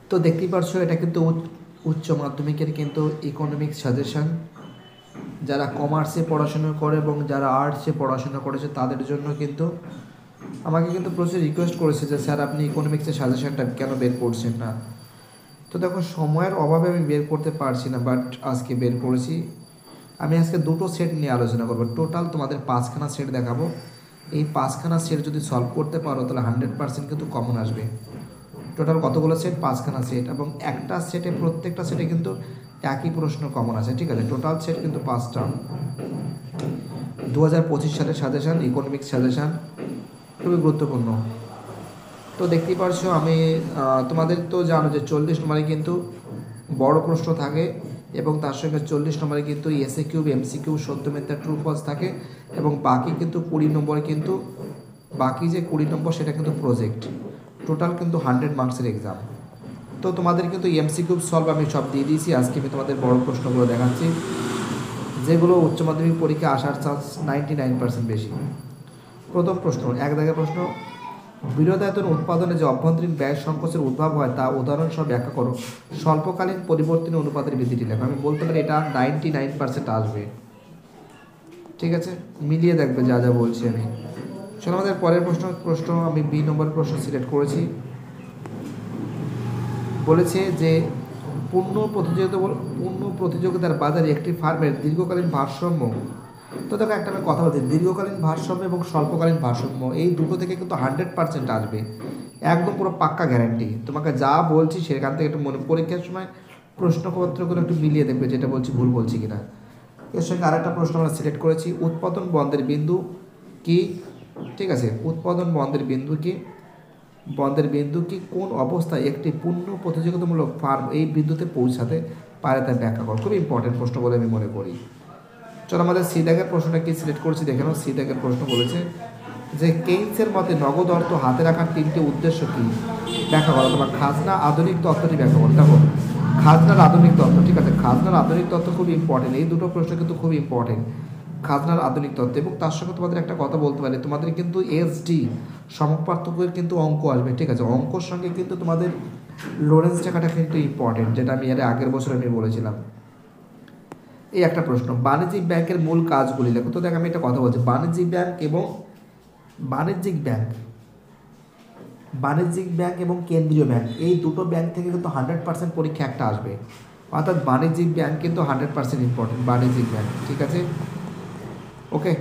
তো দেখতেই পারছো এটা কিন্তু উচ্চ মাধ্যমিকের কিন্তু ইকোনমিক্স সাজেশন। যারা কমার্সে পড়াশোনা করে এবং যারা আর্টসে পড়াশোনা করেছে তাদের জন্য কিন্তু আমাকে কিন্তু প্রচুর রিকোয়েস্ট করেছে যে স্যার আপনি ইকোনমিক্সের সাজেশনটা কেন বের করছেন না। তো দেখো সময়ের অভাবে আমি বের করতে পারছি না, বাট আজকে বের করেছি। আমি আজকে দুটো সেট নিয়ে আলোচনা করবো। টোটাল তোমাদের 5খানা সেট দেখাবো। এই 5খানা সেট যদি সলভ করতে পারো তাহলে 100% কিন্তু কমন আসবে। টোটাল কতগুলো সেট? 5খানা সেট, এবং একটা সেটে প্রত্যেকটা সেটে কিন্তু একই প্রশ্ন কমন আছে, ঠিক আছে। টোটাল সেট কিন্তু 5টা। 2025 সালের সাজেশান, ইকোনমিক্স সাজেশান, খুবই গুরুত্বপূর্ণ। তো দেখতেই পারছো আমি তোমাদের তো জানো যে 40 নম্বরে কিন্তু বড় প্রশ্ন থাকে এবং তার সঙ্গে 40 নম্বরে কিন্তু এসএ কিউব, এমসি কিউব, সত্য মিথ্যা, ট্রু ফলস থাকে, এবং বাকি কিন্তু 20 নম্বরে কিন্তু বাকি যে 20 নম্বর সেটা কিন্তু প্রজেক্ট। টোটাল কিন্তু 100 মার্কসের এক্সাম। তো তোমাদের কিন্তু এমসি কিউব সলভ আমি সব দিয়ে দিয়েছি। আজকে আমি তোমাদের বড় প্রশ্নগুলো দেখাচ্ছি যেগুলো উচ্চ মাধ্যমিক পরীক্ষা আসার চান্স 99% বেশি। প্রথম প্রশ্ন, এক দাগের প্রশ্ন, বৃহদায়তন উৎপাদনে যে অভ্যন্তরীণ ব্যয় সংকোচের উদ্ভব হয় তা উদাহরণ সহ ব্যাখ্যা করো। স্বল্পকালীন পরিবর্তনীয় অনুপাতের বৃদ্ধিটি লেখো। আমি বলতে পারি এটা 99% আসবে, ঠিক আছে। মিলিয়ে দেখবে যা যা বলছি আমি। চলো আমাদের পরের প্রশ্ন আমি বি নম্বর প্রশ্ন সিলেক্ট করেছি। বলেছে যে পূর্ণ প্রতিযোগিতার বাজারে একটি ফার্মের দীর্ঘকালীন ভারসাম্য। তো দেখো একটা আমি কথা বলছি, দীর্ঘকালীন ভারসাম্য এবং স্বল্পকালীন ভারসাম্য এই দুটো থেকে কিন্তু 100% আসবে, একদম পুরো পাক্কা গ্যারান্টি। তোমাকে যা বলছি সেখান থেকে একটু পরীক্ষার সময় প্রশ্নপত্রগুলো একটু মিলিয়ে দেখবে যেটা বলছি ভুল বলছি কিনা। এর সঙ্গে আরেকটা প্রশ্ন আমরা সিলেক্ট করেছি, উৎপাদন বন্ধের বিন্দু কি, ঠিক আছে। উৎপাদন বন্ধের বিন্দু কি কোন অবস্থায় একটি পূর্ণ প্রতিযোগিতামূলক ফার্ম এই বিন্দুতে পৌঁছাতে পারে তা ব্যাখ্যা কর। খুব ইম্পর্টেন্ট প্রশ্ন বলে আমি মনে করি। চলো আমাদের সি দাগের প্রশ্নটা কি সিলেক্ট করেছি দেখে নাও। সি দাগের প্রশ্ন বলেছে যে কেইন্সের মতে নগদ অর্থ হাতে রাখার 3টি উদ্দেশ্য কি, ব্যাখ্যা করো। তোমার খাজনা আধুনিক তত্ত্বটি ব্যাখ্যা করো। দেখো খাজনার আধুনিক তত্ত্ব, ঠিক আছে। খাজনার আধুনিক তত্ত্ব খুব ইম্পর্টেন্ট, এই দুটো প্রশ্ন কিন্তু খুব ইম্পর্টেন্ট। খাজনার আধুনিক তত্ত্ব, এবং তার সঙ্গে তোমাদের একটা কথা বলতে পারি, তোমাদের কিন্তু এসডি সমপার্থক্যের কিন্তু অঙ্ক আসবে, ঠিক আছে। অঙ্কর সঙ্গে কিন্তু তোমাদের লোরেন্স টাকাটা কিন্তু ইম্পর্টেন্ট, যেটা আমি এর আগের বছর আমি বলেছিলাম। এই একটা প্রশ্ন, বাণিজ্যিক ব্যাংকের মূল কাজগুলি লেখো। তো দেখ আমি একটা কথা বলছি, বাণিজ্যিক ব্যাংক এবং কেন্দ্রীয় ব্যাংক এই দুটো ব্যাংক থেকে কিন্তু 100% পরীক্ষা একটা আসবে, অর্থাৎ বাণিজ্যিক ব্যাংক কিন্তু 100% ইম্পর্টেন্ট, বাণিজ্যিক ব্যাংক, ঠিক আছে। ওকে,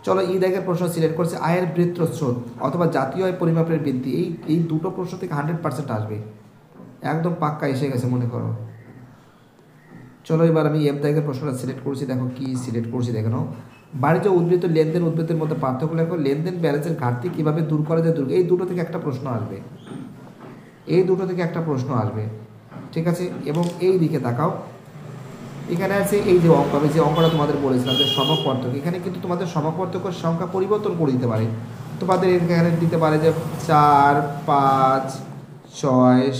চলো ই দাগের প্রশ্ন সিলেক্ট করছে, আয়ের বৃত্তস্রোত অথবা জাতীয় আয় পরিমাপের বৃদ্ধি, এই দুটো প্রশ্ন থেকে 100% আসবে, একদম পাক্কা এসে গেছে মনে করো। চলো এবার আমি এফ দাগের প্রশ্নটা সিলেক্ট করছি। দেখো কি সিলেক্ট করছি দেখে নাও, বাণিজ্য উদ্বৃত্ত লেনদেন উদ্বৃত্তের মধ্যে পার্থক্য লেখো। লেনদেন ব্যালেন্সের ঘাটতি কীভাবে দূর করা যায়, এই দুটো থেকে একটা প্রশ্ন আসবে, ঠিক আছে। এবং এই দিকে তাকাও, এখানে আছে এই যে অঙ্ক, আমি যে অঙ্কটা তোমাদের বলেছিলাম যে সমপার্থক্য, এখানে কিন্তু তোমাদের সমপার্থক্যের সংখ্যা পরিবর্তন করে দিতে পারে। তোমাদের এখানে দিতে পারে যে 4, 5, 6,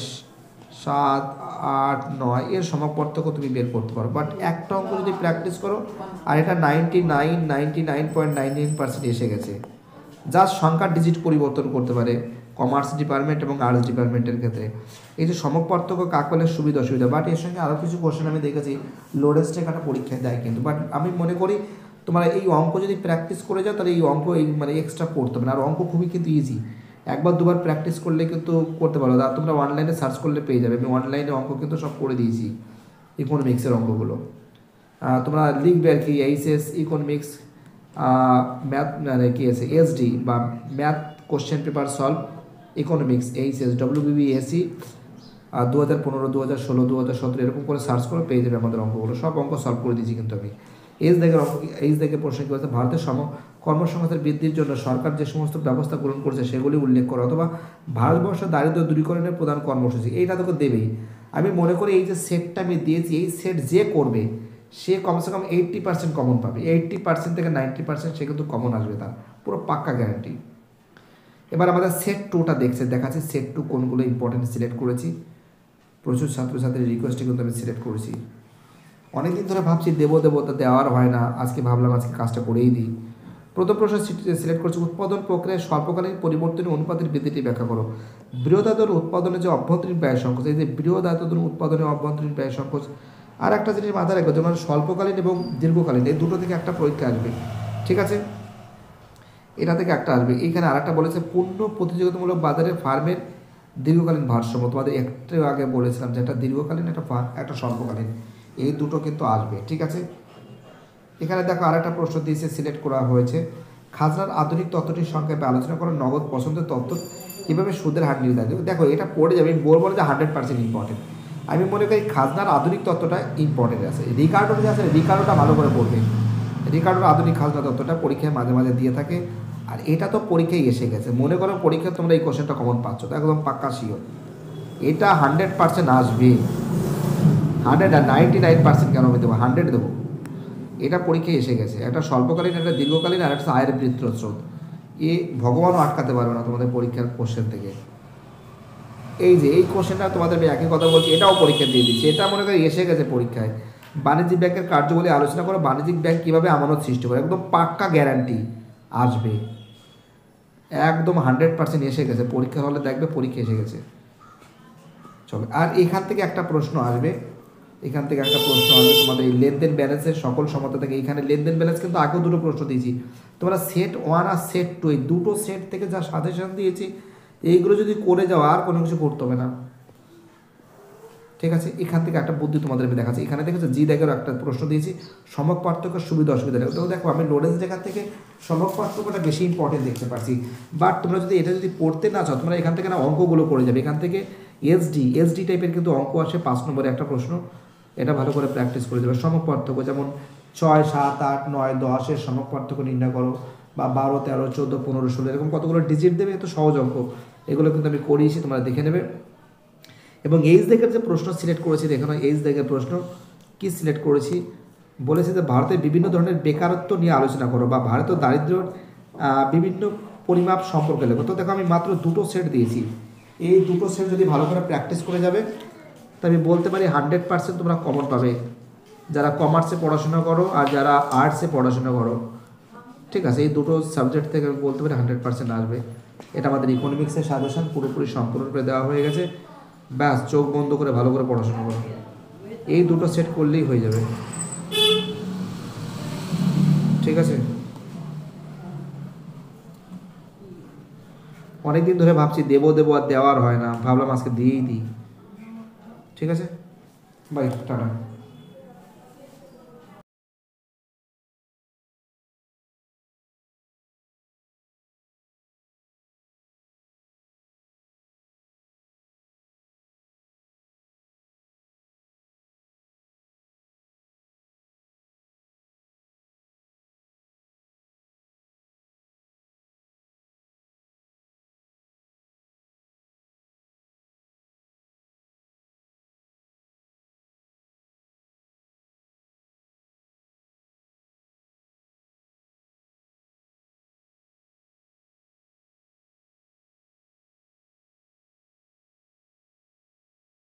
7, 8, 9 এর সমপার্থক্য তুমি বের করতে পারো। বাট একটা অঙ্ক যদি প্র্যাকটিস করো, আর এটা 99.99% এসে গেছে, যার সংখ্যার ডিজিট পরিবর্তন করতে পারে কমার্স ডিপার্টমেন্ট এবং আর্টস ডিপার্টমেন্টের ক্ষেত্রে। এই যে সমপার্থক্য কাকলের সুবিধা অসুবিধা, বাট এর সঙ্গে আরও কিছু কোশ্চেন আমি দেখেছি লোরেন্স টেকাটা পরীক্ষায় দেয় কিন্তু। বাট আমি মনে করি তোমরা এই অঙ্ক যদি প্র্যাকটিস করে যাও তাহলে এই অঙ্ক মানে এক্সট্রা পড়তে হবে না। আর অঙ্ক খুবই কিন্তু ইজি, একবার দুবার প্র্যাকটিস করলে কিন্তু করতে পারো। আর তোমরা অনলাইনে সার্চ করলে পেয়ে যাবে, আমি অনলাইনে অঙ্ক কিন্তু সব করে দিয়েছি, ইকোনমিক্সের অঙ্কগুলো। তোমরা লিখবে আর কি এইচএস ইকোনমিক্স ম্যাথ মানে কি আছে এসডি বা math question paper solve economics HS ডব্লিউবিবিএসসি 2015, 2016, 2017 এরকম করে সার্চ করে পেয়ে যাবে আমাদের অঙ্কগুলো। সব অঙ্ক সলভ করে দিয়েছি কিন্তু আমি। এইচ দেখে প্রশ্ন কী বলছে, ভারতের কর্মসংস্থান বৃদ্ধির জন্য সরকার যে সমস্ত ব্যবস্থা গ্রহণ করছে সেগুলি উল্লেখ করো, অথবা ভারতবর্ষের দারিদ্র্য দূরীকরণের প্রধান কর্মসূচি। এইটা তোকে দেবেই। আমি মনে করি এই যে সেটটা আমি দিয়েছি, এই সেট যে করবে সে কমসে কম 80% কমন পাবে, 80% থেকে 90% সে কিন্তু কমন আসবে, তার পুরো পাক্কা গ্যারান্টি। এবার আমাদের সেট 2টা দেখাচ্ছি সেট 2 কোনগুলো ইম্পর্টেন্ট সিলেক্ট করেছি। প্রচুর ছাত্রছাত্রীর রিকোয়েস্টে কিন্তু আমি সিলেক্ট করেছি। অনেকদিন ধরে ভাবছি দেবো তা দেওয়ার হয় না, আজকে ভাবলাম আজকে কাজটা করেই দিই। প্রথম প্রশ্ন সিলেক্ট করছে উৎপাদন প্রক্রিয়ায় স্বল্পকালীন পরিবর্তনের অনুপাতের ভিত্তিটি ব্যাখ্যা করো। বৃহদায়তন উৎপাদনের যে অভ্যন্তরীণ ব্যয় সংকোচ, এই যে বৃহদায়তন উৎপাদনের অভ্যন্তরীণ ব্যয় সংকোচ। আর একটা জিনিস মাথায় রাখবে, যেমন স্বল্পকালীন এবং দীর্ঘকালীন এই দুটো থেকে একটা পরীক্ষা আসবে, ঠিক আছে, এটা থেকে একটা আসবে। এইখানে আরেকটা বলেছে পূর্ণ প্রতিযোগিতামূলক বাজারে ফার্মের দীর্ঘকালীন ভারসাম্য, তোমাদের একটু আগে বলেছিলাম যে একটা দীর্ঘকালীন একটা স্বল্পকালীন, এই দুটো কিন্তু আসবে, ঠিক আছে। এখানে দেখো আরেকটা প্রশ্ন দিয়েছে, সিলেক্ট করা হয়েছে খাজনার আধুনিক তত্ত্বটির সংক্ষেপে আলোচনা করো নগদ পছন্দের তত্ত্ব কীভাবে সুদের হার নির্ধারিত। দেখো এটা পড়ে যাবে, আমি বলবো যে 100% ইম্পর্টেন্ট। আমি মনে করি খাজনার আধুনিক তত্ত্বটা ইম্পর্টেন্ট আছে, রিকার্ডো যে আছে রিকার্ডোটা ভালো করে পড়বে। রিকার্ডোর আধুনিক খাজনা তত্ত্বটা পরীক্ষায় মাঝে মাঝে দিয়ে থাকে, আর এটা তো পরীক্ষায় এসে গেছে। মনে করো পরীক্ষায় তোমরা এই কোশ্চেনটা কমন পাচ্ছ, তো একদম পাক্কা শিওর এটা 100% আসবে। 99% কেন আমি দেবো, 100 দেবো। এটা পরীক্ষায় এসে গেছে, একটা স্বল্পকালীন, একটা দীর্ঘকালীন, আর একটা আয়ের বৃত্ত স্রোত। এ ভগবানও আটকাতে পারবে না তোমাদের পরীক্ষার কোশ্চেন থেকে। এই যে এই কোশ্চেনটা তোমাদের আমি একই কথা বলছি, এটাও পরীক্ষা দিয়ে দিচ্ছি, এটা মনে করি এসে গেছে পরীক্ষায়। বাণিজ্যিক ব্যাংকের কার্যবলী আলোচনা করো, বাণিজ্যিক ব্যাংক কীভাবে আমানত সৃষ্টি করে, একদম পাক্কা গ্যারান্টি আসবে, একদম 100% এসে গেছে পরীক্ষার হলে, দেখবে পরীক্ষা এসে গেছে। চলো, আর এখান থেকে একটা প্রশ্ন আসবে, এখান থেকে একটা প্রশ্ন আসবে তোমাদের এই লেনদেন ব্যালেন্সের সকল সমতা থেকে। এখানে লেনদেন ব্যালেন্স কিন্তু আগেও দুটো প্রশ্ন দিয়েছি, তোমরা সেট 1 আর সেট 2 এই দুটো সেট থেকে যা সাজেশন দিয়েছি এইগুলো যদি করে যাও আর কোনো কিছু করতে হবে না, ঠিক আছে। এখান থেকে একটা বুদ্ধি তোমাদের আমি দেখাচ্ছি, এখানে দেখেছো জি দেখেরও একটা প্রশ্ন দিয়েছি সমক পার্থক্যের সুবিধা অসুবিধা। তো দেখো আমি লোরেন্স রেখার থেকে সমক পার্থক্যটা বেশি ইম্পর্টেন্ট দেখতে পাচ্ছি, বাট তোমরা যদি এটা যদি পড়তে না চাও তোমরা এখান থেকে না অঙ্কগুলো করে যাবে। এখান থেকে এসডি টাইপের কিন্তু অঙ্ক আসে 5 নম্বরে একটা প্রশ্ন, এটা ভালো করে প্র্যাকটিস করে দেবে। সমক পার্থক্য যেমন 6, 7, 8, 9, 10 সমক পার্থক্য নির্ণয় করো, বা 12, 13, 14, 15, 16 এরকম কতগুলো ডিজিট দেবে, এত সহজ অঙ্ক, এগুলো কিন্তু আমি করিয়েছি, তোমরা দেখে নেবে। এবং এইচ দেখের যে প্রশ্ন সিলেক্ট করেছি, এখানে এইচ দেখের প্রশ্ন কি সিলেক্ট করেছি, বলেছে যে ভারতের বিভিন্ন ধরনের বেকারত্ব নিয়ে আলোচনা করো, বা ভারতের দারিদ্র্যের বিভিন্ন পরিমাপ সম্পর্কে লেখো। তো দেখো আমি মাত্র দুটো সেট দিয়েছি, এই দুটো সেট যদি ভালো করে প্র্যাকটিস করে যাবে তো আমি বলতে পারি 100% তোমরা কমন পাবে, যারা কমার্সে পড়াশোনা করো আর যারা আর্টসে পড়াশোনা করো, ঠিক আছে। এই দুটো সাবজেক্ট থেকে আমি বলতে পারি 100% আসবে। এটা আমাদের ইকোনমিক্সের সাজেশন পুরোপুরি সম্পূর্ণ করে দেওয়া হয়ে গেছে, ব্যাস চোখ বন্ধ করে ভালো করে পড়াশোনা করো, এই দুটো সেট করলেই হয়ে যাবে, ঠিক আছে। অনেকদিন ধরে ভাবছি দেবো আর দেওয়ার হয় না, ভাবলাম আজকে দিয়েই দিই, ঠিক আছে। Bye, tata.